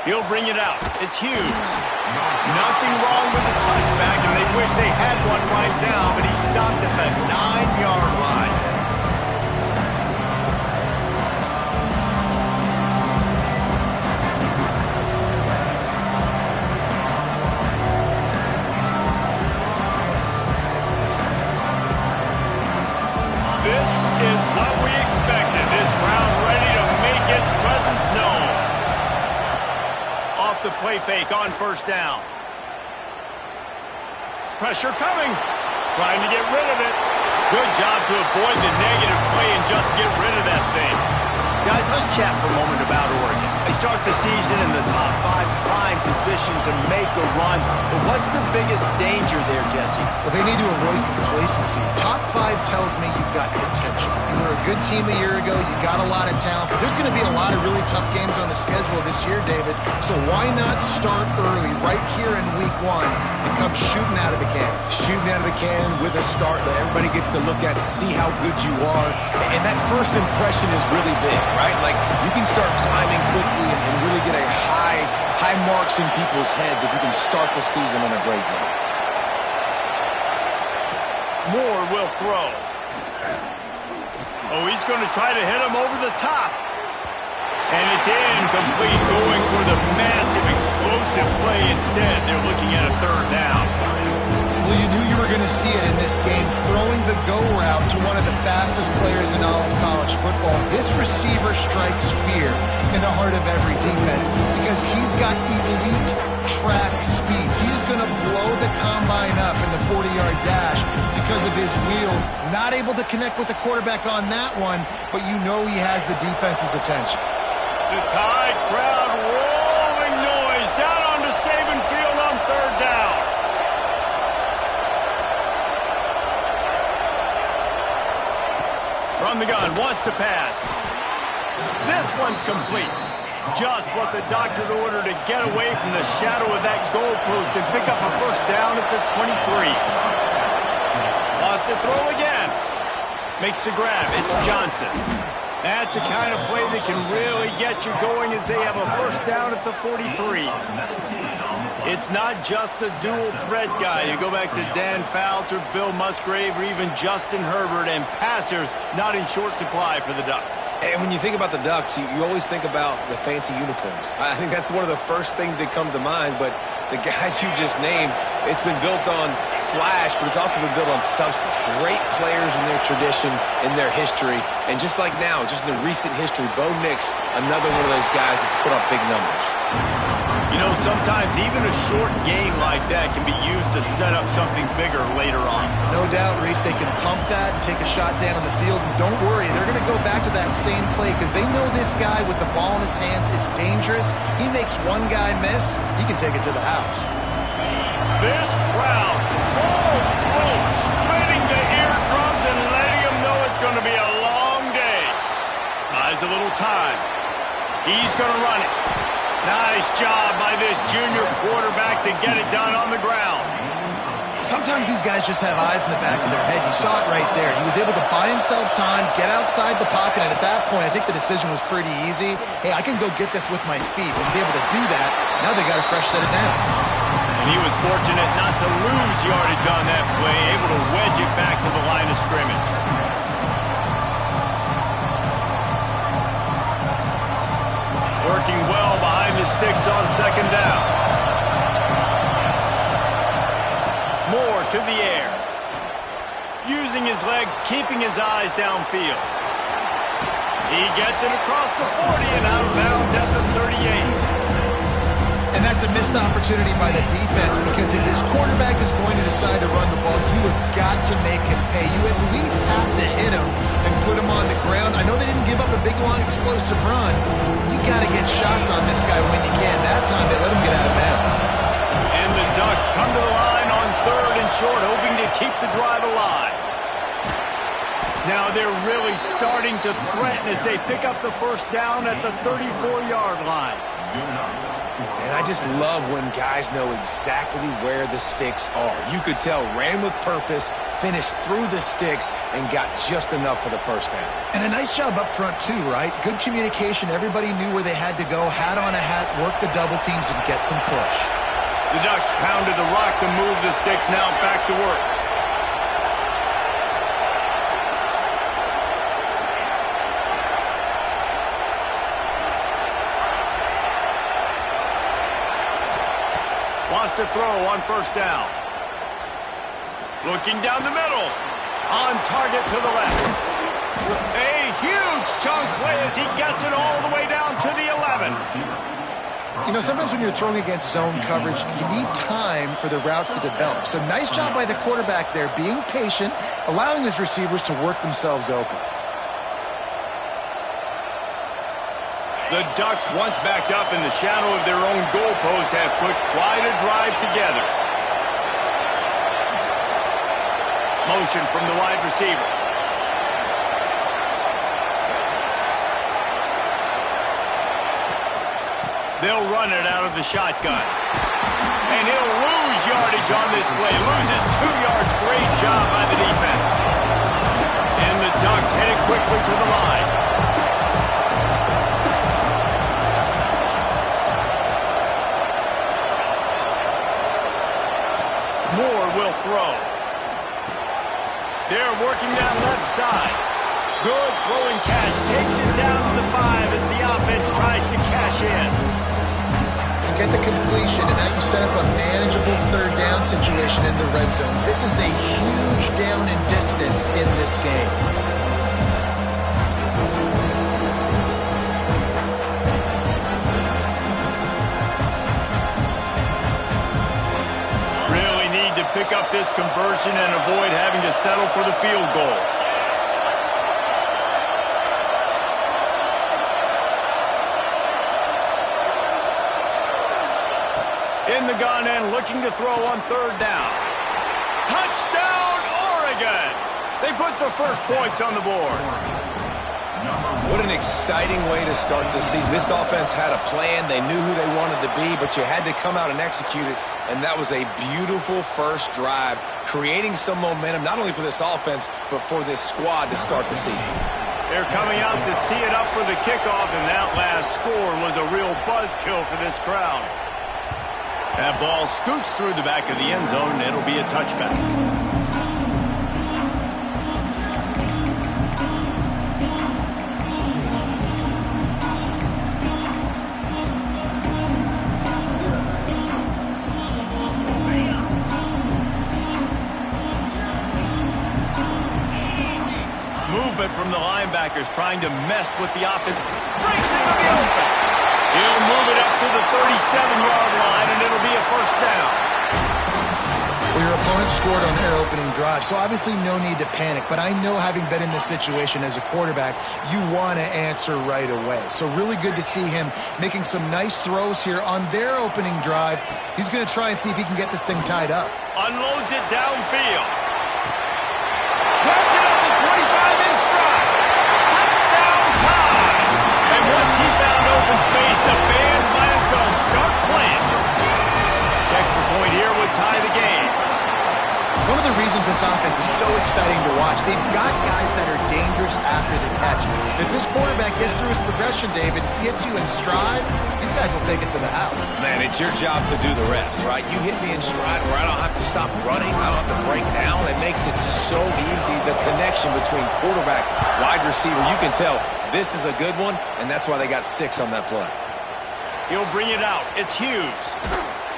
He'll bring it out. It's Hughes. Nothing wrong with the touchback, and they wish they had one right now, but he stopped at the 9-yard line. This is what we expected. This crowd ready to make its presence known. Off the play fake on first down. Pressure coming. Trying to get rid of it. Good job to avoid the negative play and just get rid of that thing. Guys, let's chat for a moment about Oregon. They start the season in the top 5 prime position to make a run. But what's the biggest danger there, Jesse? Well, they need to avoid complacency. Top 5 tells me you've got potential. You were a good team a year ago. You got a lot of talent. But there's going to be a lot of really tough games on the schedule this year, David. So why not start early right here in week 1 and come shooting out of the cannon? Shooting out of the cannon with a start that everybody gets to look at, see how good you are. And that first impression is really big, right? Like, you can start climbing quickly and really get a high marks in people's heads if you can start the season on a great note. Moore will throw. Oh, he's going to try to hit him over the top. And it's incomplete, going for the massive explosive play instead. They're looking at a 3rd down. Well, you knew you were going to see it in this game, throwing the go route to one of the fastest players in all of college football. This receiver strikes fear in the heart of every defense because he's got elite track speed. He's going to blow the combine up in the 40-yard dash because of his wheels. Not able to connect with the quarterback on that one, but you know he has the defense's attention. The Tide crowd rolling noise down onto Saban Field on 3rd down. From the gun, wants to pass. This one's complete. Just what the doctor ordered to get away from the shadow of that goalpost and pick up a 1st down at the 23. Wants to throw again. Makes the grab. It's Johnson. That's the kind of play that can really get you going as they have a 1st down at the 43. It's not just a dual threat guy. You go back to Dan Fouts or Bill Musgrave or even Justin Herbert, and passers not in short supply for the Ducks. And when you think about the Ducks, you always think about the fancy uniforms. I think that's one of the first things that come to mind, but the guys you just named, it's been built on flash, but it's also been built on substance. Great players in their tradition, in their history, and just like now, just in the recent history, Bo Nix, another one of those guys that's put up big numbers. You know, sometimes even a short game like that can be used to set up something bigger later on. No doubt, Reese, they can pump that and take a shot down on the field. And don't worry, they're going to go back to that same play because they know this guy with the ball in his hands is dangerous. He makes one guy miss, he can take it to the house. This crowd, full throat, splitting the eardrums and letting them know it's going to be a long day. Buys a little time. He's going to run it. Nice job by this junior quarterback to get it done on the ground. Sometimes these guys just have eyes in the back of their head. You saw it right there. He was able to buy himself time, get outside the pocket, and at that point, I think the decision was pretty easy. Hey, I can go get this with my feet. He was able to do that. Now they got a fresh set of downs. And he was fortunate not to lose yardage on that play, able to wedge it back to the line of scrimmage. Working well behind the sticks on 2nd down. Moore to the air. Using his legs, keeping his eyes downfield. He gets it across the 40 and out of bounds at the 38. And that's a missed opportunity by the defense because if this quarterback is going to decide to run the ball, you have got to make him pay. You at least have to hit him and put him on the ground. I know they didn't give up a big, long, explosive run. You got to get shots on this guy when you can. That time they let him get out of bounds. And the Ducks come to the line on 3rd and short, hoping to keep the drive alive. Now they're really starting to threaten as they pick up the 1st down at the 34-yard line. And I just love when guys know exactly where the sticks are. You could tell ran with purpose, finished through the sticks, and got just enough for the first down. And a nice job up front too, right? Good communication. Everybody knew where they had to go. Hat on a hat, work the double teams, and get some push. The Ducks pounded the rock to move the sticks. Now back to work. Lost a throw on first down. Looking down the middle. On target to the left. A huge chunk play as he gets it all the way down to the 11. You know, sometimes when you're throwing against zone coverage, you need time for the routes to develop. So nice job by the quarterback there, being patient, allowing his receivers to work themselves open. The Ducks, once backed up in the shadow of their own goalpost, have put quite a drive together. Motion from the wide receiver. They'll run it out of the shotgun. And he'll lose yardage on this play. Loses 2 yards. Great job by the defense. And the Ducks headed quickly to the line. Moore will throw. They're working that left side. Good throwing catch. Takes it down to the 5 as the offense tries to cash in. You get the completion, and now you set up a manageable third down situation in the red zone. This is a huge down in distance in this game. Pick up this conversion and avoid having to settle for the field goal. In the gun and looking to throw on third down. Touchdown, Oregon! They put the first points on the board. What an exciting way to start this season. This offense had a plan. They knew who they wanted to be, but you had to come out and execute it. And that was a beautiful first drive, creating some momentum, not only for this offense, but for this squad to start the season. They're coming out to tee it up for the kickoff, and that last score was a real buzzkill for this crowd. That ball scoots through the back of the end zone, and it'll be a touchback. From the linebackers trying to mess with the offense. Breaks into the open. He'll move it up to the 37-yard line, and it'll be a first down. Well, your opponent scored on their opening drive, so obviously no need to panic. But I know, having been in this situation as a quarterback, you want to answer right away. So really good to see him making some nice throws here on their opening drive. He's going to try and see if he can get this thing tied up. Unloads it downfield. Grabs it up to 25 in stride. Touchdown time. And once he found open space, the band might as well start playing. Extra point here would tie the game. One of the reasons this offense is so exciting to watch, they've got guys that are dangerous after the catch. If this quarterback gets through his progression, David, hits you in stride, these guys will take it to the house. Man, it's your job to do the rest, right? You hit me in stride where I don't have to stop running, I don't have to break down. It makes it so easy, the connection between quarterback, wide receiver. You can tell this is a good one, and that's why they got 6 on that play. He'll bring it out. It's Hughes.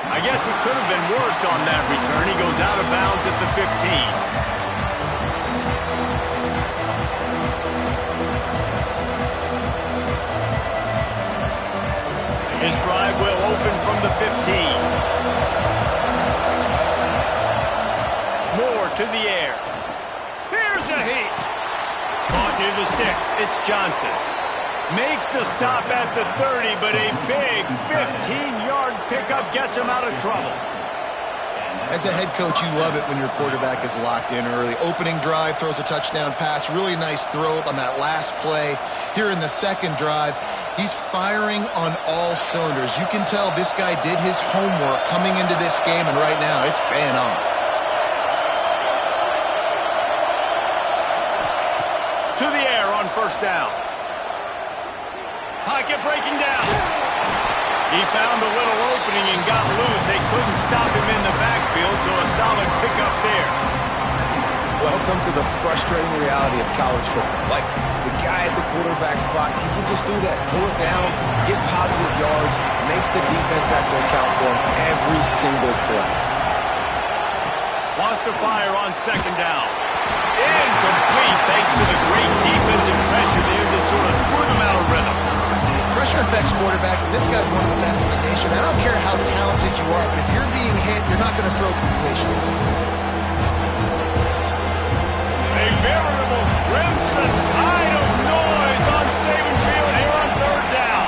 I guess it could have been worse on that return. He goes out of bounds at the 15. His drive will open from the 15. Moore to the air. Here's a heat. Caught near the sticks. It's Johnson. Makes the stop at the 30, but a big 15-yard pickup gets him out of trouble. As a head coach, you love it when your quarterback is locked in early. Opening drive, throws a touchdown pass. Really nice throw on that last play. Here in the second drive, he's firing on all cylinders. You can tell this guy did his homework coming into this game, and right now it's paying off. To the air on first down. Pocket breaking down. He found a little opening and got loose. They couldn't stop him in the backfield, so a solid pickup there. Welcome to the frustrating reality of college football. Like, the guy at the quarterback spot, he can just do that. Pull it down, get positive yards, makes the defense have to account for him every single play. Wants to fire on second down. Incomplete thanks to the great defensive pressure there that sort of threw them out of rhythm. Pressure affects quarterbacks, and this guy's one of the best in the nation. I don't care how talented you are, but if you're being hit, you're not going to throw completions. A veritable crimson tide of noise on Saban Field here on third down.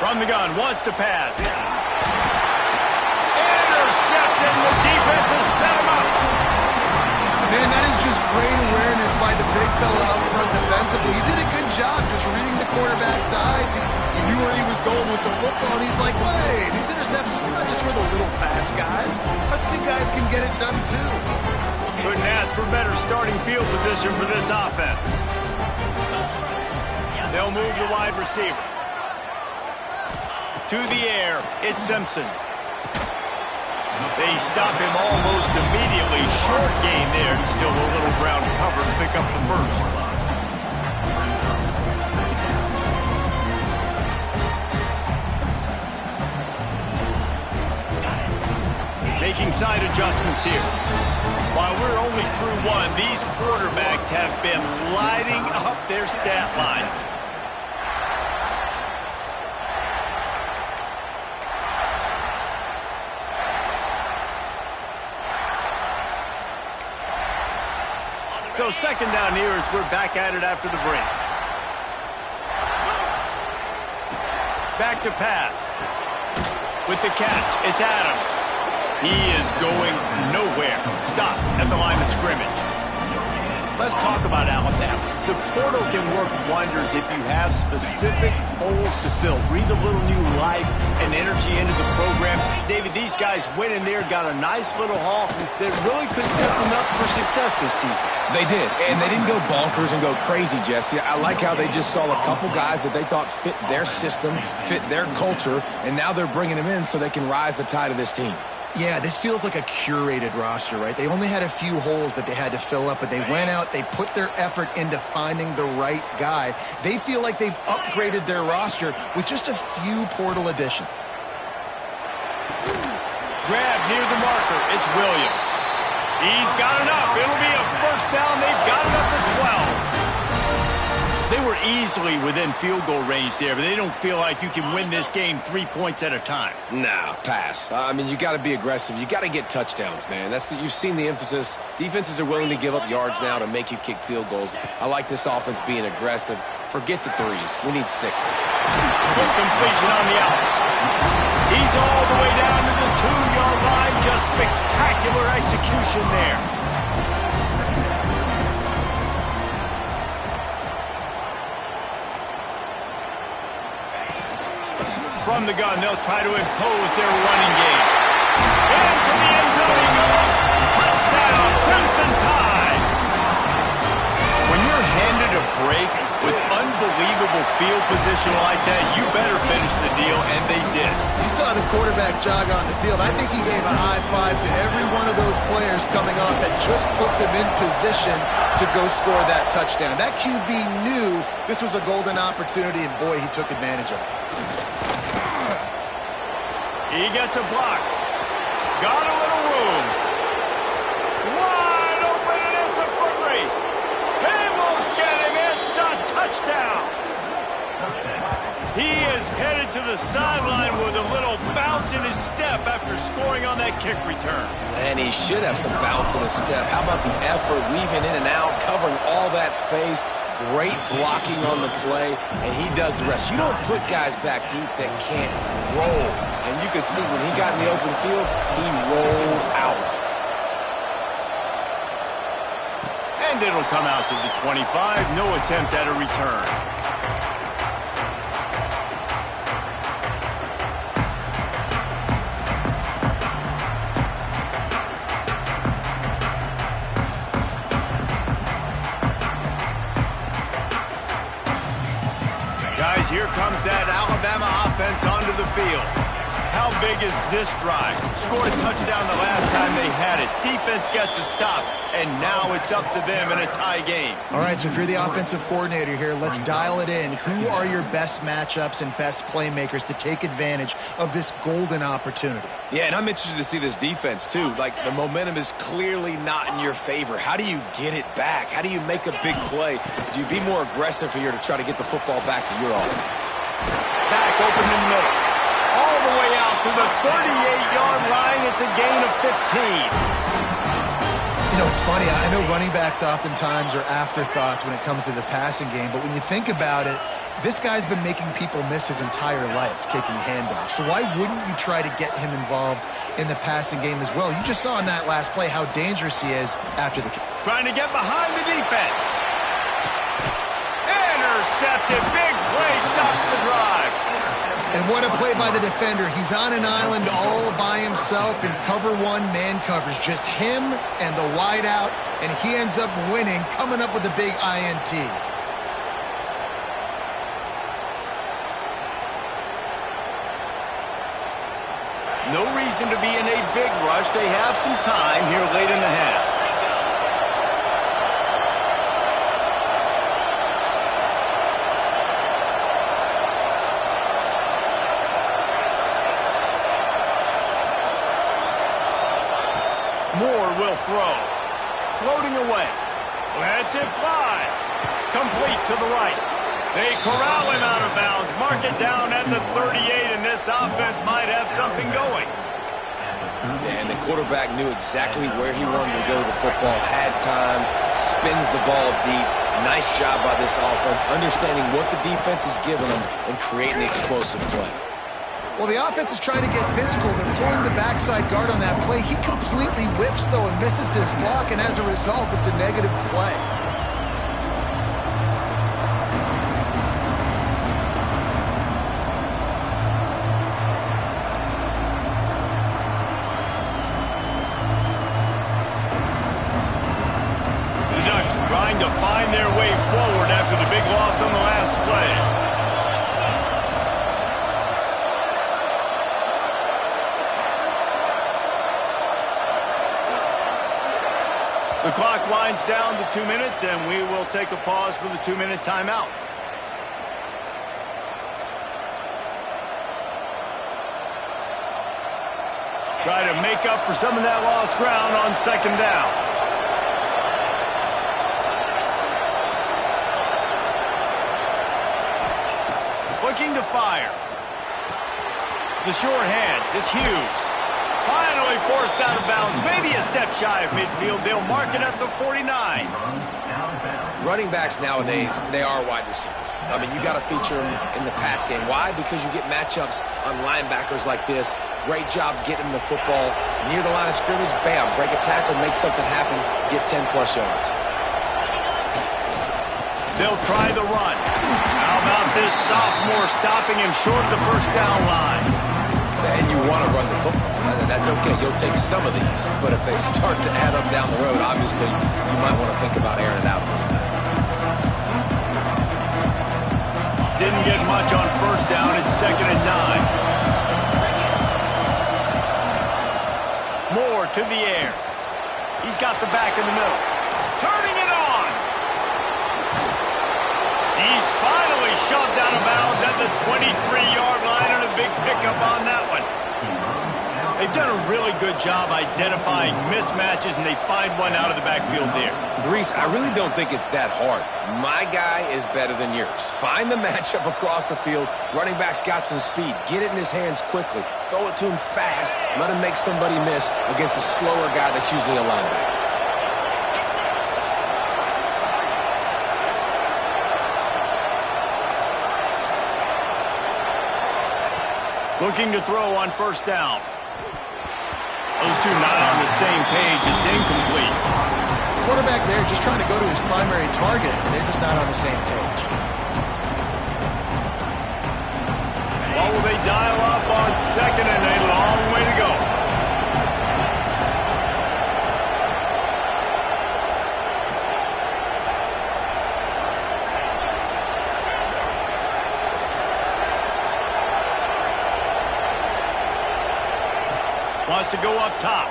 From the gun, wants to pass. And the defense has set him up. Man, that is just great awareness by the big fella up front defensively. He did a good job just reading the quarterback's eyes. He knew where he was going with the football, and he's like, wait, these interceptions, they're not just for the little fast guys. Us big guys can get it done too. Couldn't ask for better starting field position for this offense. They'll move the wide receiver. To the air, it's Simpson. They stop him almost immediately. Short gain there, and still a little ground cover to pick up the first. Making side adjustments here. While we're only through one, these quarterbacks have been lighting up their stat lines. So second down here as we're back at it after the break. Back to pass. With the catch, it's Adams. He is going nowhere. Stop at the line of scrimmage. Let's talk about Alabama. The portal can work wonders if you have specific holes to fill. Breathe a little new life and energy into the program. David, these guys went in there, got a nice little haul that really could set them up for success this season. They did, and they didn't go bonkers and go crazy, Jesse. I like how they just saw a couple guys that they thought fit their system, fit their culture, and now they're bringing them in so they can rise the tide of this team. Yeah, this feels like a curated roster, right? They only had a few holes that they had to fill up, but they went out, they put their effort into finding the right guy. They feel like they've upgraded their roster with just a few portal additions. Grab near the marker. It's Williams. He's got enough. It'll be a first down. They've got it up to 12. They were easily within field goal range there, but they don't feel like you can win this game 3 points at a time. Nah, pass. I mean, you got to be aggressive. You got to get touchdowns, man. You've seen the emphasis. Defenses are willing to give up yards now to make you kick field goals. I like this offense being aggressive. Forget the threes. We need sixes. Good completion on the out. He's all the way down to the 2-yard line. Just spectacular execution there. From the gun, they'll try to impose their running game. Into the end zone he goes. Touchdown, Crimson Tide. When you're handed a break with unbelievable field position like that, you better finish the deal, and they did. You saw the quarterback jog on the field. I think he gave a high five to every one of those players coming off that just put them in position to go score that touchdown. That QB knew this was a golden opportunity, and boy, he took advantage of it. He gets a block. Got a little room. Wide open, and it's a foot race. They won't get him. It's a touchdown. He is is headed to the sideline with a little bounce in his step after scoring on that kick return. And he should have some bounce in his step. How about the effort, weaving in and out, covering all that space. Great blocking on the play, and he does the rest. You don't put guys back deep that can't roll. And you could see when he got in the open field, he rolled out. And it'll come out to the 25. No attempt at a return. Guys, here comes that Alabama offense onto the field. How big is this drive? Scored a touchdown the last time they had it. Defense gets a stop, and now it's up to them in a tie game. All right, so if you're the offensive coordinator here, let's dial it in. Who are your best matchups and best playmakers to take advantage of this golden opportunity? Yeah, and I'm interested to see this defense, too. Like, the momentum is clearly not in your favor. How do you get it back? How do you make a big play? Do you be more aggressive here to try to get the football back to your offense? Back open in the middle. All the way out to the 38-yard line. It's a gain of 15. You know, it's funny. I know running backs oftentimes are afterthoughts when it comes to the passing game, but when you think about it, this guy's been making people miss his entire life taking handoffs. So why wouldn't you try to get him involved in the passing game as well? You just saw in that last play how dangerous he is after the kick. Trying to get behind the defense. Intercepted. Big play. Stops the drive. And what a play by the defender. He's on an island all by himself in cover one, man coverage. Just him and the wide out, and he ends up winning, coming up with a big INT. No reason to be in a big rush. They have some time here late in the half. Moore will throw. Floating away. Lets it fly. Complete to the right. They corral him out of bounds. Mark it down at the 38, and this offense might have something going. And the quarterback knew exactly where he wanted to go with the football, had time, spins the ball deep. Nice job by this offense, understanding what the defense is giving them and creating the explosive play. Well, the offense is trying to get physical. They're pulling the backside guard on that play. He completely whiffs, though, and misses his block, and as a result, it's a negative play. The Ducks trying to find their way forward after the big loss on the last play. The clock winds down to 2 minutes, and we will take a pause for the 2-minute timeout. Try to make up for some of that lost ground on second down. Looking to fire. The short hands, it's Hughes. Finally forced out of bounds, maybe a step shy of midfield. They'll mark it at the 49. Running backs nowadays, they are wide receivers. I mean, you got to feature them in the pass game. Why? Because you get matchups on linebackers like this. Great job getting the football near the line of scrimmage. Bam, break a tackle, make something happen, get 10-plus yards. They'll try the run. How about this sophomore stopping him short of the first down line? And you want to run the football. That's okay. You'll take some of these. But if they start to add up down the road, obviously, you might want to think about airing it out a little bit. Didn't get much on first down. It's 2nd and 9. Moore to the air. He's got the back in the middle. Turning it on. He's finally shoved out of bounds at the 23-yard line, and a big pickup on that one. They've done a really good job identifying mismatches, and they find one out of the backfield there. Reese, I really don't think it's that hard. My guy is better than yours. Find the matchup across the field. Running back's got some speed. Get it in his hands quickly. Throw it to him fast. Let him make somebody miss against a slower guy that's usually a linebacker. Looking to throw on first down. Those two not on the same page. It's incomplete. Quarterback there just trying to go to his primary target, and they're just not on the same page. What will they dial up on second and a long way to go? Wants to go up top.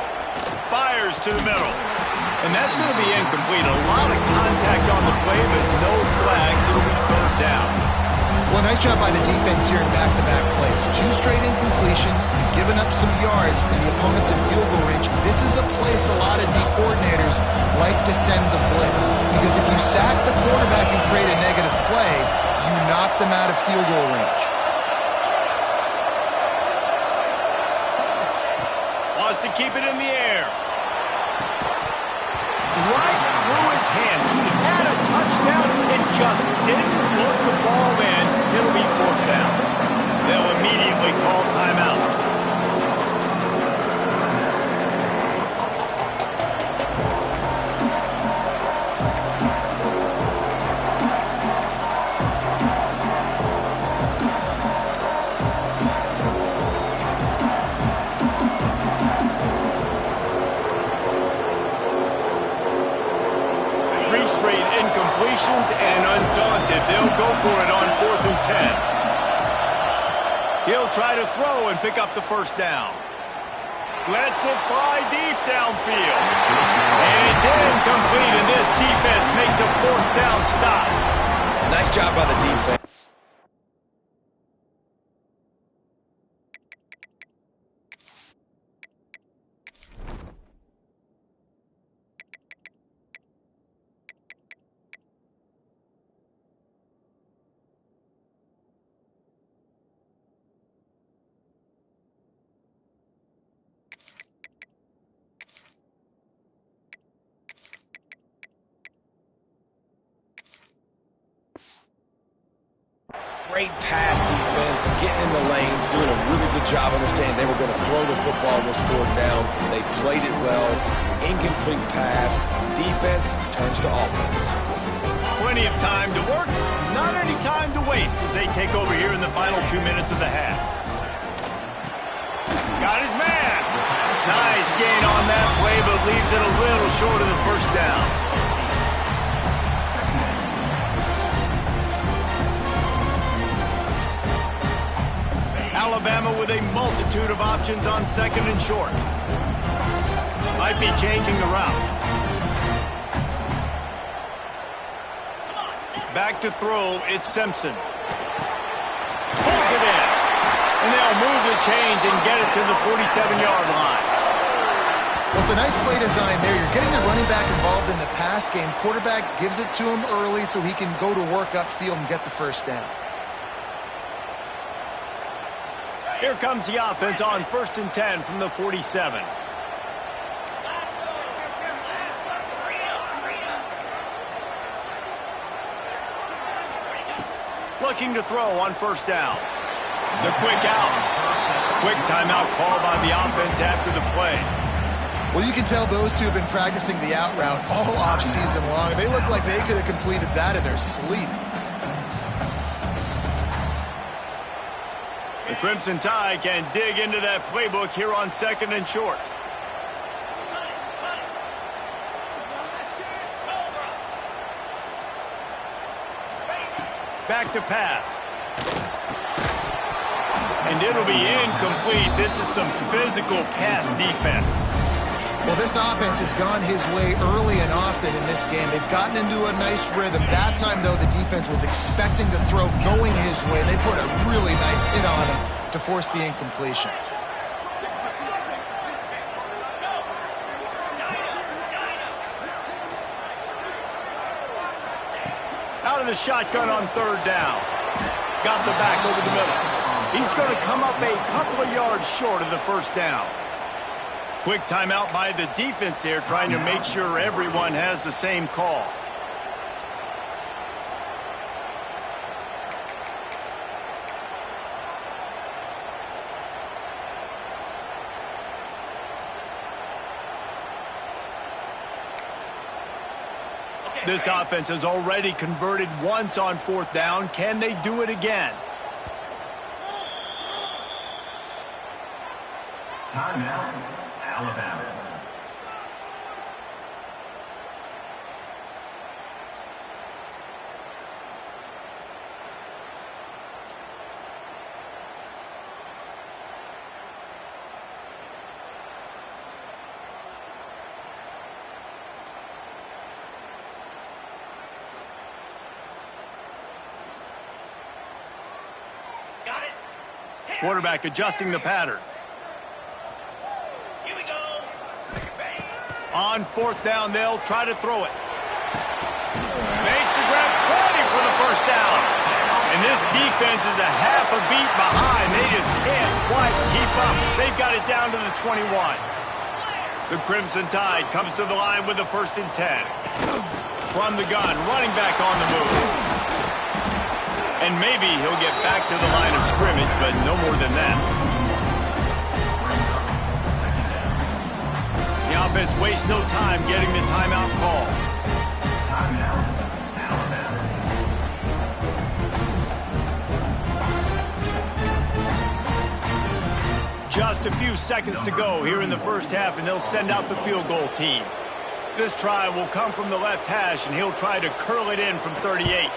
Fires to the middle. And that's going to be incomplete. A lot of contact on the play, but no flags. It'll be third down. Well, nice job by the defense here in back-to-back plays. 2 straight incompletions, giving up some yards, and the opponent's in field goal range. This is a place a lot of D coordinators like to send the blitz. Because if you sack the quarterback and create a negative play, you knock them out of field goal range. To keep it in the air. Right through his hands. He had a touchdown and just didn't look the ball in. It'll be fourth down. They'll immediately call timeout. And undaunted, they'll go for it on 4th and 10. He'll try to throw and pick up the first down. Lets it fly deep downfield. And it's incomplete, and this defense makes a 4th down stop. Nice job by the defense. Great pass defense, getting in the lanes, doing a really good job understanding they were going to throw the football on this 4th down. They played it well. Incomplete pass. Defense turns to offense. Plenty of time to work, not any time to waste as they take over here in the final 2 minutes of the half. Got his man. Nice gain on that play, but leaves it a little short of the first down. Alabama with a multitude of options on second and short. Might be changing the route. Back to throw, it's Simpson. Pulls it in. And they'll move the chains and get it to the 47-yard line. Well, it's a nice play design there. You're getting the running back involved in the pass game. Quarterback gives it to him early so he can go to work upfield and get the first down. Here comes the offense on 1st and 10 from the 47. Looking to throw on first down. The quick out. Quick timeout called by the offense after the play. Well, you can tell those two have been practicing the out route all offseason long. They look like they could have completed that in their sleep. The Crimson Tide can dig into that playbook here on second and short. Back to pass. And it'll be incomplete. This is some physical pass defense. Well, this offense has gone his way early and often in this game. They've gotten into a nice rhythm. That time, though, the defense was expecting the throw going his way. They put a really nice hit on him to force the incompletion. of the shotgun on third down. Got the back over the middle. He's going to come up a couple of yards short of the first down. Quick timeout by the defense there, trying to make sure everyone has the same call. This offense has already converted once on fourth down. Can they do it again? Timeout, Alabama. Quarterback adjusting the pattern. Here we go. On fourth down, they'll try to throw it. Makes the grab, plenty for the first down. And this defense is a half a beat behind. They just can't quite keep up. They've got it down to the 21. The Crimson Tide comes to the line with the 1st and 10. From the gun, running back on the move. And maybe he'll get back to the line of scrimmage, but no more than that. The offense wastes no time getting the timeout call. Timeout, Alabama. Just a few seconds to go here in the first half, and they'll send out the field goal team. This try will come from the left hash, and he'll try to curl it in from 38.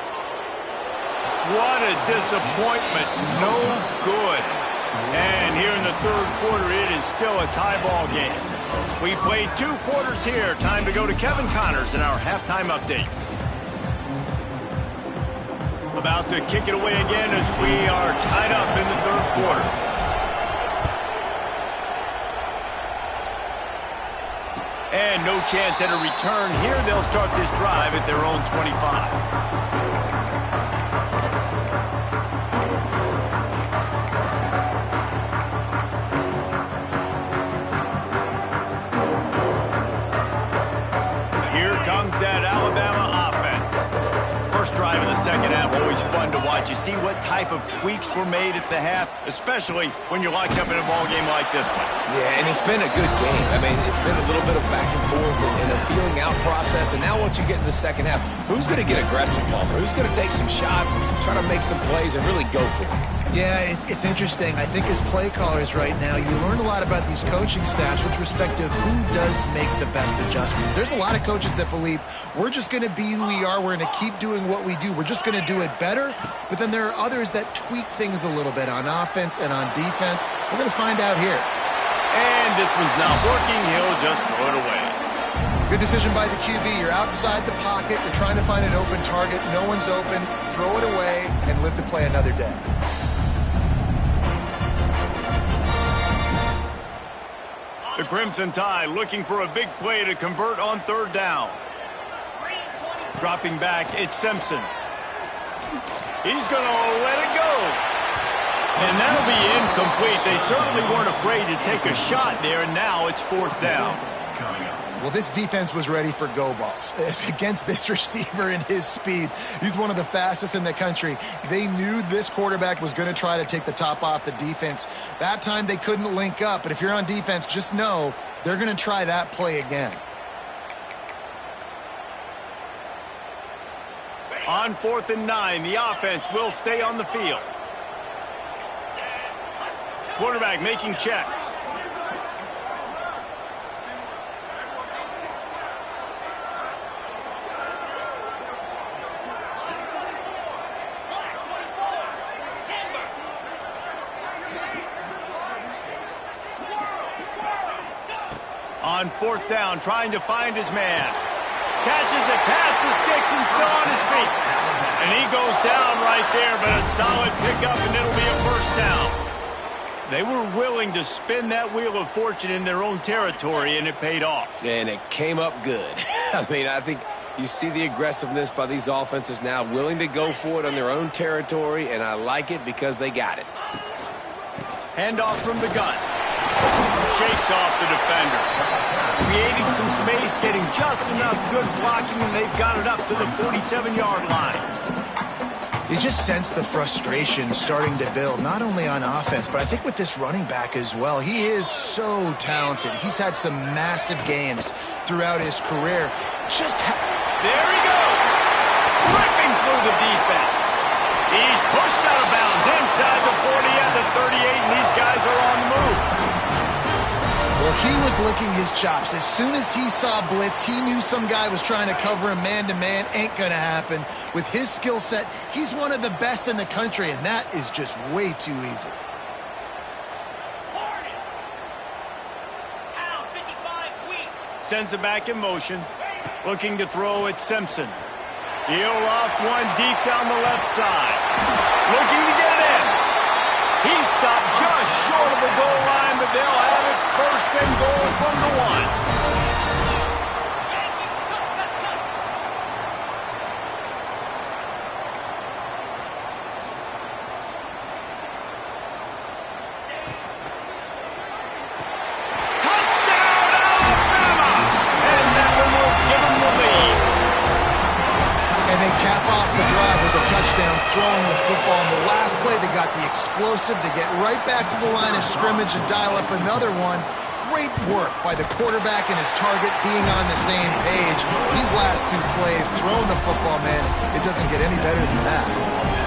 What a disappointment. No good. And here in the third quarter, it is still a tie ball game. We played 2 quarters here. Time to go to Kevin Connors in our halftime update. About to kick it away again as we are tied up in the third quarter. And no chance at a return here. They'll start this drive at their own 25. That Alabama offense. First drive of the second half, always fun to watch. You see what type of tweaks were made at the half, especially when you're locked up in a ball game like this one. Yeah, and it's been a good game. I mean, it's been a little bit of back and forth and a feeling out process. And now once you get in the second half, who's going to get aggressive, Palmer? Who's going to take some shots, try to make some plays, and really go for it? Yeah, it's interesting. I think as play callers right now, you learn a lot about these coaching staffs with respect to who does make the best adjustments. There's a lot of coaches that believe we're just going to be who we are. We're going to keep doing what we do. We're just going to do it better. But then there are others that tweak things a little bit on offense and on defense. We're going to find out here. And this one's not working. He'll just throw it away. Good decision by the QB. You're outside the pocket. You're trying to find an open target. No one's open. Throw it away and live to play another day. The Crimson Tide looking for a big play to convert on third down. Dropping back, it's Simpson. He's going to let it go. And that'll be incomplete. They certainly weren't afraid to take a shot there, and now it's fourth down. Well, this defense was ready for go balls against this receiver and his speed. He's one of the fastest in the country. They knew this quarterback was going to try to take the top off the defense. That time they couldn't link up, but if you're on defense, just know they're going to try that play again. On 4th and 9, the offense will stay on the field. Quarterback making checks. On 4th down, trying to find his man. Catches it past the sticks and still on his feet. And he goes down right there, but a solid pickup, and it'll be a first down. They were willing to spin that wheel of fortune in their own territory, and it paid off. And it came up good. I mean, I think You see the aggressiveness by these offenses now, willing to go for it on their own territory, and I like it because they got it. Handoff from the gun. Shakes off the defender. Creating some space, getting just enough good blocking, and they've got it up to the 47-yard line. You just sense the frustration starting to build, not only on offense, but I think with this running back as well. He is so talented. He's had some massive games throughout his career. There he goes! Ripping through the defense. He's pushed out of bounds inside the 40 and the 38, and these guys are on the move. Well, he was licking his chops. As soon as he saw blitz, he knew some guy was trying to cover him man-to-man. Ain't going to happen. With his skill set, he's one of the best in the country, and that is just way too easy. Sends it back in motion. Looking to throw at Simpson. He'll off one deep down the left side. Looking to get it in. He stopped just short of the goal line, but they'll have it first and goal from the 1. Throwing the football in the last play. They got the explosive to get right back to the line of scrimmage and dial up another one. Great work by the quarterback and his target being on the same page. These last two plays, throwing the football, man, it doesn't get any better than that.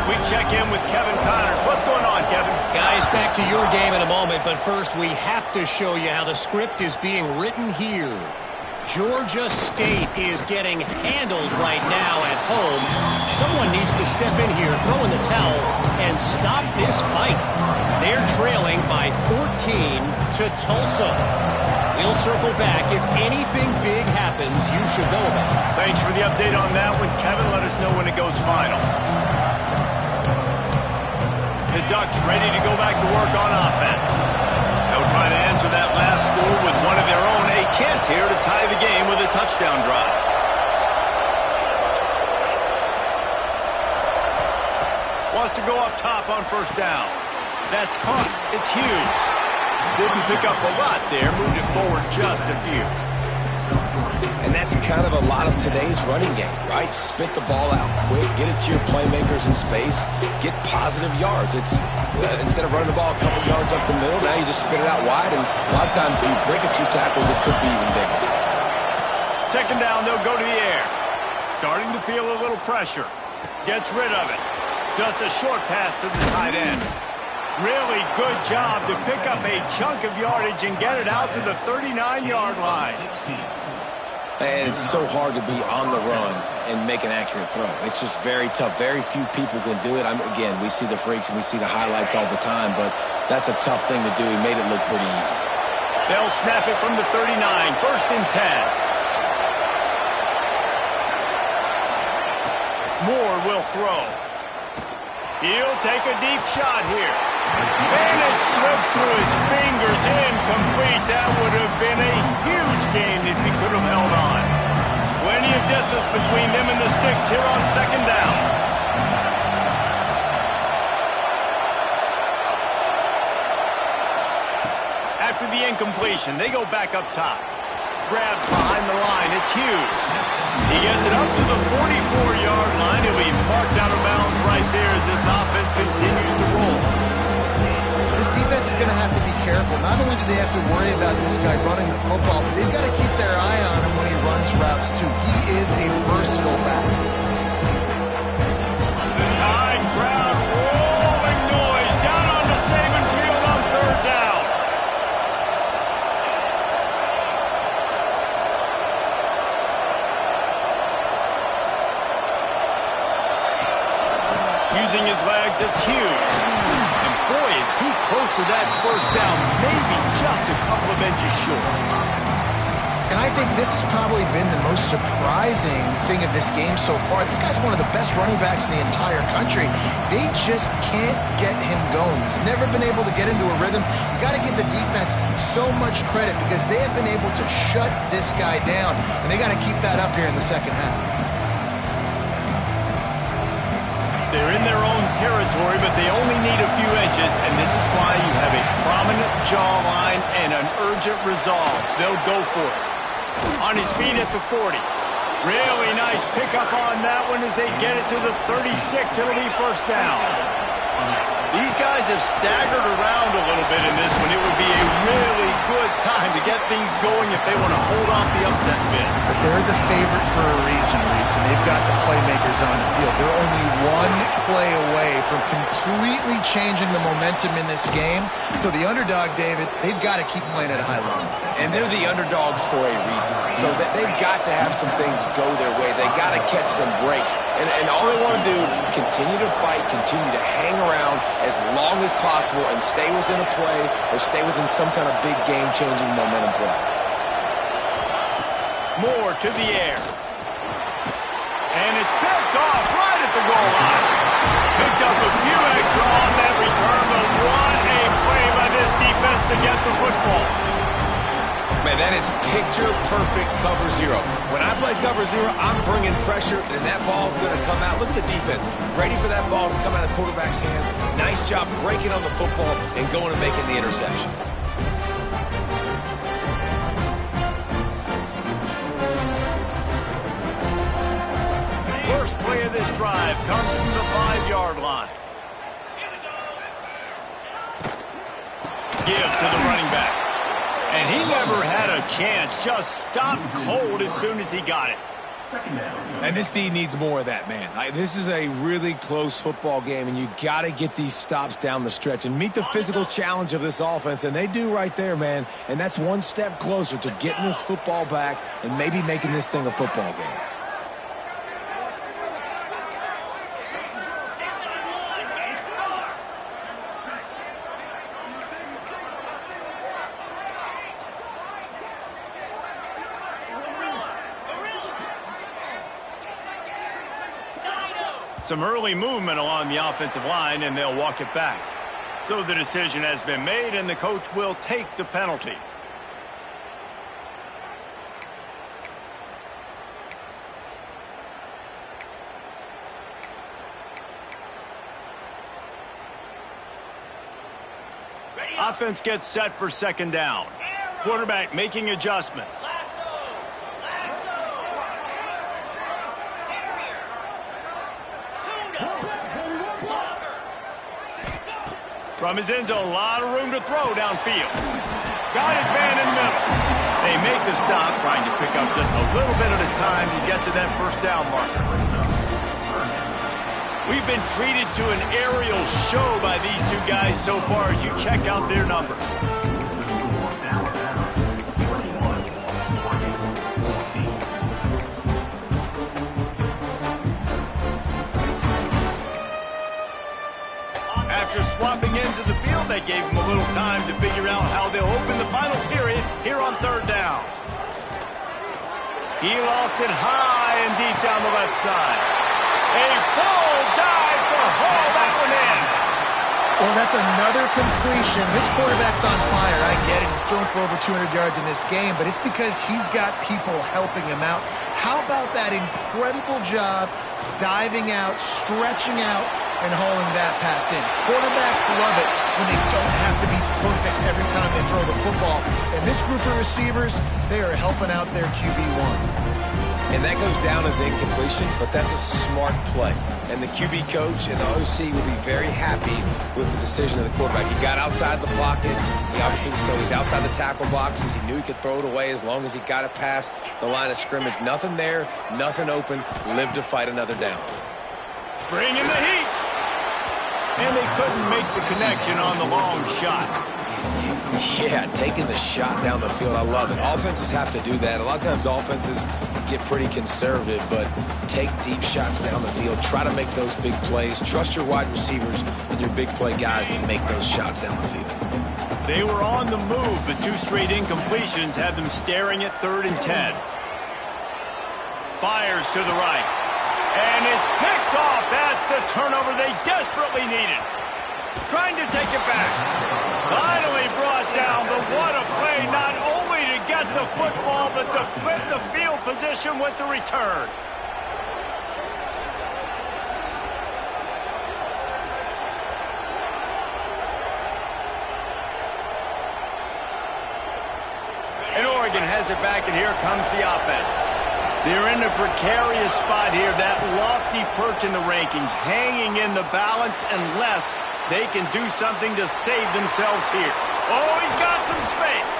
We check in with Kevin Connors. What's going on, Kevin? Guys, back to your game in a moment, but first we have to show you how the script is being written here. Georgia State is getting handled right now at home. Someone needs to step in here, throw in the towel, and stop this fight. They're trailing by 14 to Tulsa. We'll circle back. If anything big happens, you should know about it. Thanks for the update on that one, Kevin. Let us know when it goes final. The Ducks ready to go back to work on offense. They'll try to answer that last score with one of their own. A chance here to tie the game with a touchdown drive. Wants to go up top on first down. That's caught. It's Hughes. Didn't pick up a lot there. Moved it forward just a few. And that's kind of a lot of today's running game, right? Spit the ball out quick, get it to your playmakers in space, get positive yards. It's instead of running the ball a couple yards up the middle, now you just spit it out wide, and a lot of times if you break a few tackles, it could be even bigger. Second down, they'll go to the air. Starting to feel a little pressure. Gets rid of it. Just a short pass to the tight end. Really good job to pick up a chunk of yardage and get it out to the 39-yard line. And it's so hard to be on the run and make an accurate throw. It's just very tough. Very few people can do it. Again, we see the freaks and we see the highlights all the time, but that's a tough thing to do. He made it look pretty easy. They'll snap it from the 39. First and 10. Moore will throw. He'll take a deep shot here. And it slips through his fingers, incomplete. That would have been a huge gain if he could have held on. Plenty of distance between them and the sticks here on second down. After the incompletion, they go back up top. Grabbed behind the line, it's Hughes. He gets it up to the 44-yard line. He'll be marked out of bounds right there as this offense continues to roll. This defense is going to have to be careful. Not only do they have to worry about this guy running the football, but they've got to keep their eye on him when he runs routes too. He is a versatile back. The Tide crowd rolling noise down on the Saban field on third down. Using his legs, it's Hughes. And boy, is he close to that first down, maybe just a couple of inches short. And I think this has probably been the most surprising thing of this game so far. This guy's one of the best running backs in the entire country. They just can't get him going. He's never been able to get into a rhythm. You got to give the defense so much credit because they have been able to shut this guy down, and they got to keep that up here in the second half. They're in their own territory, but they only need a few inches, and this is why you have a prominent jawline and an urgent resolve. They'll go for it. On his feet at the 40. Really nice pickup on that one as they get it to the 36. It'll be first down. These guys have staggered around a little bit in this one. It would be a really good time to get things going if they want to hold off the upset bid. But they're the favorite for a reason, Reese, and they've got the playmakers on the field. They're only one play away from completely changing the momentum in this game. So the underdog, David, they've got to keep playing at a high level. And they're the underdogs for a reason. So that they've got to have some things go their way. They got to catch some breaks. And all they want to do, continue to fight, continue to hang around as long as possible and stay within a play or stay within some kind of big game-changing momentum play. More to the air. And it's picked off right at the goal line. Picked up a few extra on that return, but what a play by this defense to get the football. Man, that is picture-perfect cover zero. When I play cover zero, I'm bringing pressure, and that ball's going to come out. Look at the defense. Ready for that ball to come out of the quarterback's hand. Nice job breaking on the football and going and making the interception. First play of this drive comes from the 5-yard line. Give to the running back. And he never had a chance. Just stopped cold as soon as he got it. And this team needs more of that, man. This is a really close football game, and you got to get these stops down the stretch and meet the physical challenge of this offense, and they do right there, man. And that's one step closer to getting this football back and maybe making this thing a football game. Some early movement along the offensive line, and they'll walk it back. So the decision has been made, and the coach will take the penalty. Offense gets set for second down. Quarterback making adjustments. From his end zone, a lot of room to throw downfield. Got his man in the middle. They make the stop, trying to pick up just a little bit at a time to get to that first down marker. We've been treated to an aerial show by these two guys so far as you check out their numbers. After swapping ends of the field, they gave him a little time to figure out how they'll open the final period here on third down. He lost it high and deep down the left side. A full dive to haul that one in. Well, that's another completion. This quarterback's on fire. I get it. He's thrown for over 200 yards in this game, but it's because he's got people helping him out. How about that incredible job diving out, stretching out, and hauling that pass in? Quarterbacks love it when they don't have to be perfect every time they throw the football. And this group of receivers, they are helping out their QB1. And that goes down as incompletion, but that's a smart play. And the QB coach and the OC will be very happy with the decision of the quarterback. He got outside the pocket. He obviously, so he's outside the tackle boxes. He knew he could throw it away as long as he got it past the line of scrimmage. Nothing there, nothing open. Live to fight another down. Bringing the heat. And they couldn't make the connection on the long shot. Yeah, taking the shot down the field. I love it. Offenses have to do that. A lot of times offenses get pretty conservative, but take deep shots down the field. Try to make those big plays. Trust your wide receivers and your big play guys to make those shots down the field. They were on the move, but two straight incompletions have them staring at 3rd and 10. Fires to the right. And it's picked off. That's the turnover they desperately needed. Trying to take it back. Finally brought down, but what a play, not only to get the football, but to flip the field position with the return. and has it back, and here comes the offense. They're in a precarious spot here, that lofty perch in the rankings, hanging in the balance unless they can do something to save themselves here. Oh, he's got some space.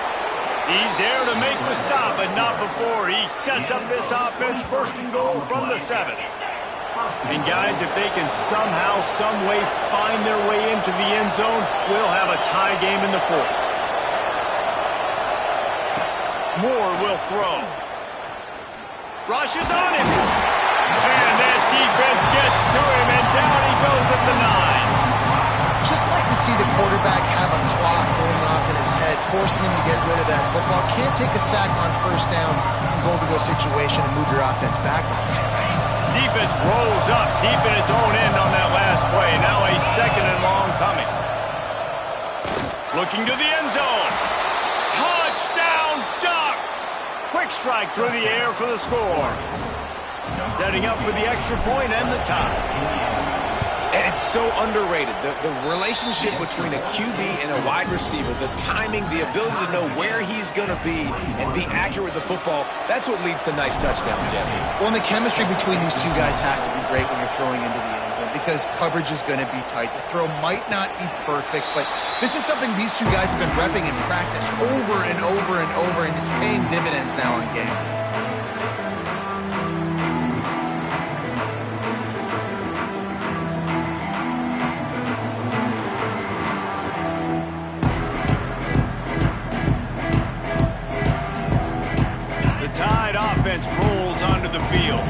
He's there to make the stop, but not before he sets up this offense first and goal from the 7. And guys, if they can somehow, some way find their way into the end zone, we'll have a tie game in the 4th. Moore will throw. Rushes on him. And that defense gets to him, and down he goes at the 9. Just like to see the quarterback have a clock going off in his head, forcing him to get rid of that football. Can't take a sack on first down in goal-to-go situation and move your offense backwards. Defense rolls up deep in its own end on that last play. Now a 2nd and long coming. Looking to the end zone. Touchdown Ducks! Quick strike through the air for the score. Setting up for the extra point and the tie. And it's so underrated. The relationship between a QB and a wide receiver, the timing, the ability to know where he's going to be and be accurate with the football, that's what leads to nice touchdowns, Jesse. Well, and the chemistry between these two guys has to be great when you're throwing into the end zone because coverage is going to be tight. The throw might not be perfect, but this is something these two guys have been repping in practice over and over and over, and it's paying dividends now in game. Rolls onto the field.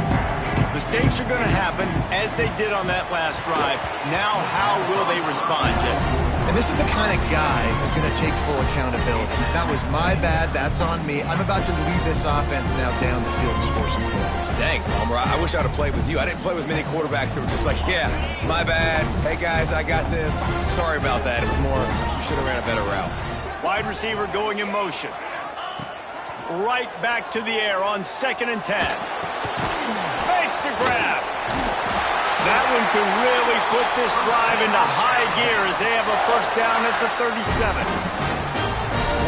Mistakes are going to happen, as they did on that last drive. Now, how will they respond, Jesse? And this is the kind of guy who's going to take full accountability. That was my bad. That's on me. I'm about to lead this offense now down the field and score some points. Dang, Palmer, I wish I'd have played with you. I didn't play with many quarterbacks that were just like, yeah, my bad. Hey, guys, I got this. Sorry about that. It was more, you should have ran a better route. Wide receiver going in motion. Right back to the air on 2nd and 10. Makes the grab. That one could really put this drive into high gear as they have a first down at the 37.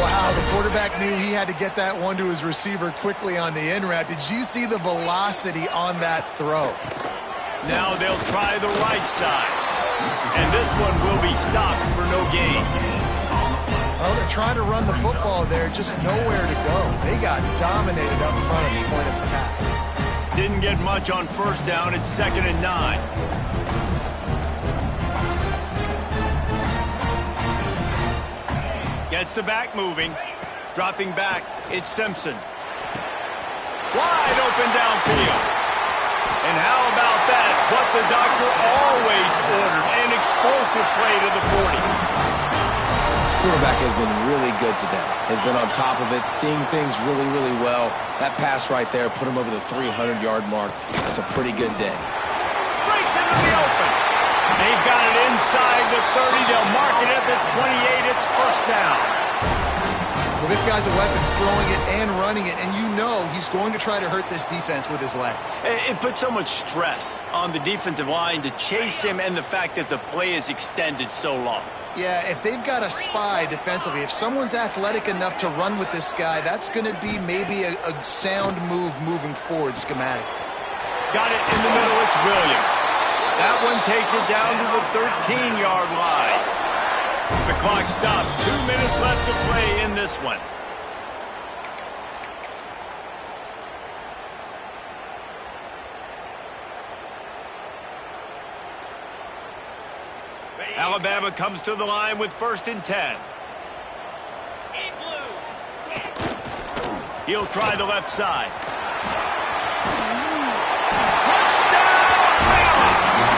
Wow, the quarterback knew he had to get that one to his receiver quickly on the in route. Did you see the velocity on that throw? Now they'll try the right side. And this one will be stopped for no gain. Well, they're trying to run the football there, just nowhere to go. They got dominated up front at the point of attack. Didn't get much on first down. It's 2nd and 9. Gets the back moving. Dropping back, it's Simpson. Wide open downfield. And how about that? What the doctor always ordered. An explosive play to the 40. This quarterback has been really good today. Has been on top of it, seeing things really, really well. That pass right there put him over the 300-yard mark. That's a pretty good day. Breaks into the open. They've got it inside the 30. They'll mark it at the 28. It's first down. Well, this guy's a weapon, throwing it and running it, and you know he's going to try to hurt this defense with his legs. It puts so much stress on the defensive line to chase him and the fact that the play is extended so long. Yeah, if they've got a spy defensively, if someone's athletic enough to run with this guy, that's going to be maybe a sound move moving forward schematically. Got it in the middle, it's Williams. That one takes it down to the 13-yard line. The clock stops. 2 minutes left to play in this one. Alabama comes to the line with 1st and 10. He'll try the left side. Touchdown!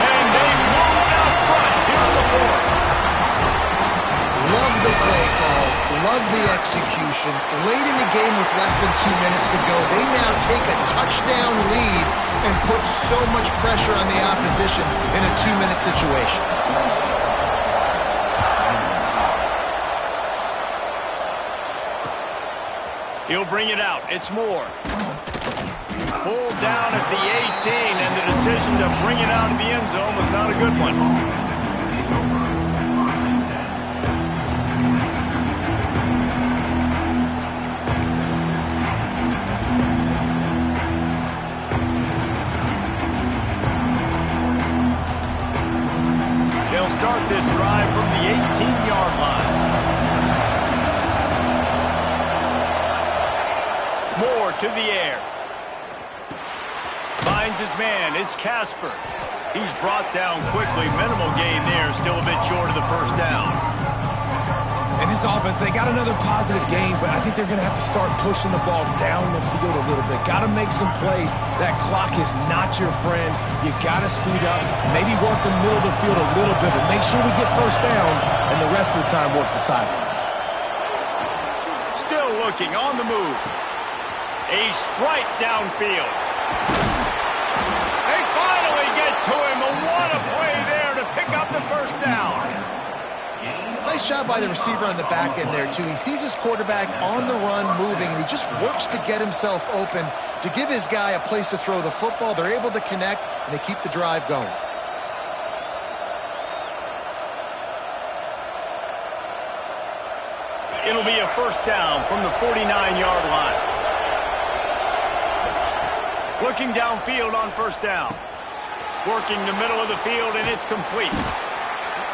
And they move it out front here in the 4th. Love the play call. Love the execution. Late in the game with less than 2 minutes to go, they now take a touchdown lead and put so much pressure on the opposition in a 2-minute situation. He'll bring it out. It's Moore. Pulled down at the 18, and the decision to bring it out of the end zone was not a good one. They'll start this drive from the 18-yard line. Moore to the air. Finds his man. It's Casper. He's brought down quickly. Minimal gain there. Still a bit short of the first down. And this offense, they got another positive game, but I think they're going to have to start pushing the ball down the field a little bit. Got to make some plays. That clock is not your friend. You got to speed up. Maybe work the middle of the field a little bit, but make sure we get first downs, and the rest of the time work the sidelines. Still looking on the move. A strike downfield. They finally get to him. And what a play there to pick up the first down. Nice job by the receiver on the back end there, too. He sees his quarterback on the run moving, and he just works to get himself open to give his guy a place to throw the football. They're able to connect, and they keep the drive going. It'll be a first down from the 49-yard line. Looking downfield on first down. Working the middle of the field, and it's complete.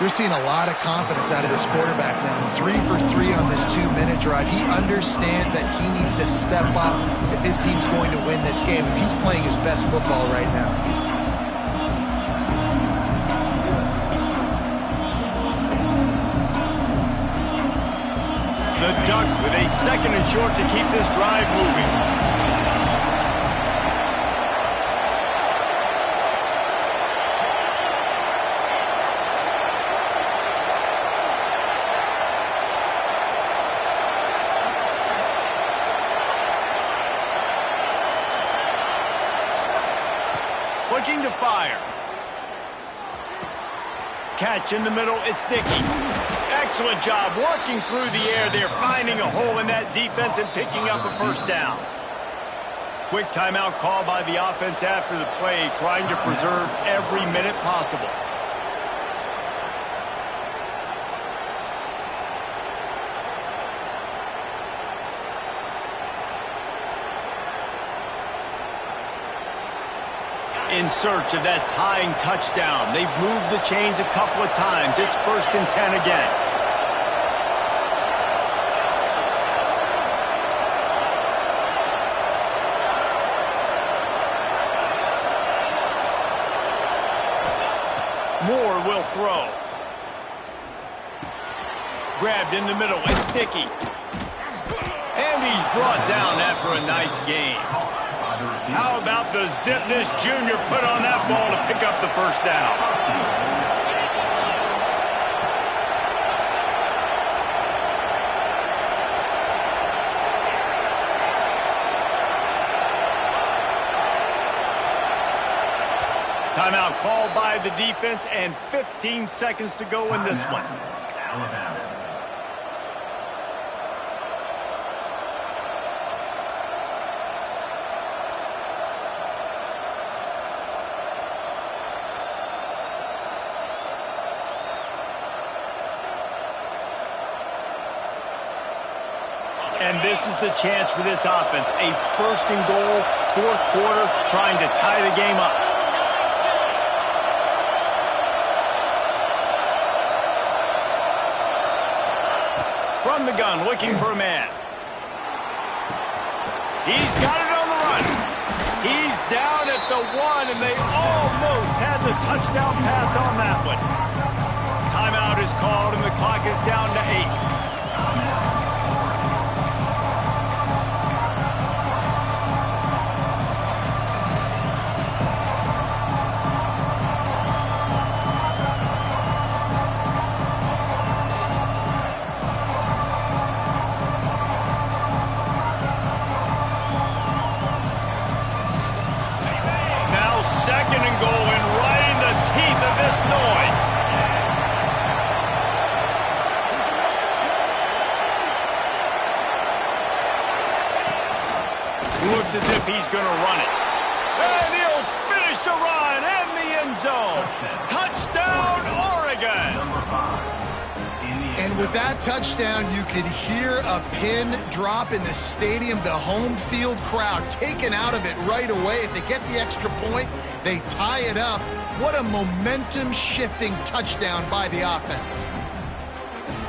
You're seeing a lot of confidence out of this quarterback now. 3 for 3 on this 2-minute drive. He understands that he needs to step up if his team's going to win this game. And he's playing his best football right now. The Ducks with a second and short to keep this drive moving. Looking to fire. Catch in the middle, it's Dickey. Excellent job working through the air there, finding a hole in that defense and picking up a first down. Quick timeout call by the offense after the play, trying to preserve every minute possible. In search of that tying touchdown. They've moved the chains a couple of times. It's 1st and 10 again. Moore will throw. Grabbed in the middle. It's Dickey. And he's brought down after a nice gain. How about the zip this junior put on that ball to pick up the first down? Timeout called by the defense and 15 seconds to go in this one. Alabama. And this is the chance for this offense. A 1st and goal, 4th quarter, trying to tie the game up. From the gun, looking for a man. He's got it on the run. He's down at the 1, and they almost had the touchdown pass on that one. Timeout is called, and the clock is down to 8. Second and goal, and right in the teeth of this noise. Looks as if he's going to run it. And he'll finish the run in the end zone. Touchdown, Oregon. And with that touchdown, you could hear a pin drop in the stadium. The home field crowd taken out of it right away. If they get the extra point, they tie it up. What a momentum-shifting touchdown by the offense.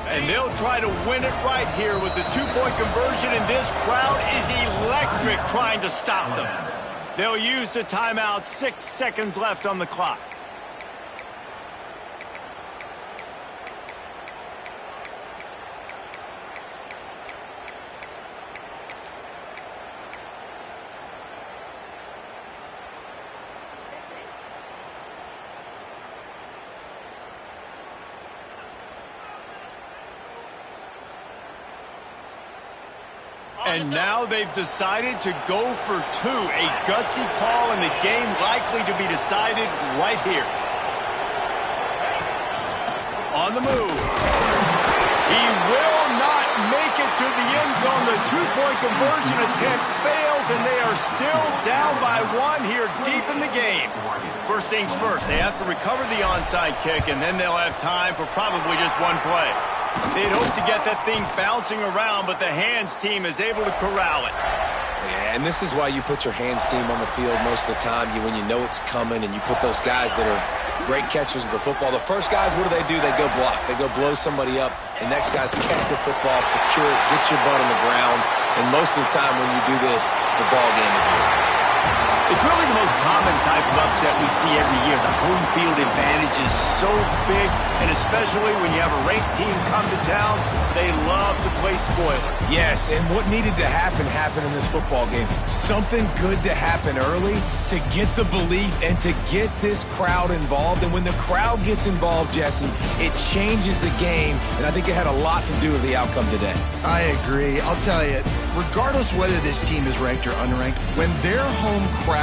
And they'll try to win it right here with the two-point conversion, and this crowd is electric trying to stop them. They'll use the timeout, 6 seconds left on the clock. And now they've decided to go for two. A gutsy call, and the game likely to be decided right here. On the move. He will not make it to the end zone. The two-point conversion attempt fails, and they are still down by one here deep in the game. First things first, they have to recover the onside kick, and then they'll have time for probably just one play. They'd hope to get that thing bouncing around, but the hands team is able to corral it. Yeah, and this is why you put your hands team on the field most of the time, when you know it's coming, and you put those guys that are great catchers of the football. The first guys, what do? They go block. They go blow somebody up. The next guys catch the football, secure it, get your butt on the ground. And most of the time when you do this, the ball game is over. It's really the most common type of upset we see every year. The home field advantage is so big, and especially when you have a ranked team come to town, they love to play spoiler. Yes, and what needed to happen happened in this football game. Something good to happen early to get the belief and to get this crowd involved. And when the crowd gets involved, Jesse, it changes the game, and I think it had a lot to do with the outcome today. I agree. I'll tell you, regardless whether this team is ranked or unranked, when their home crowd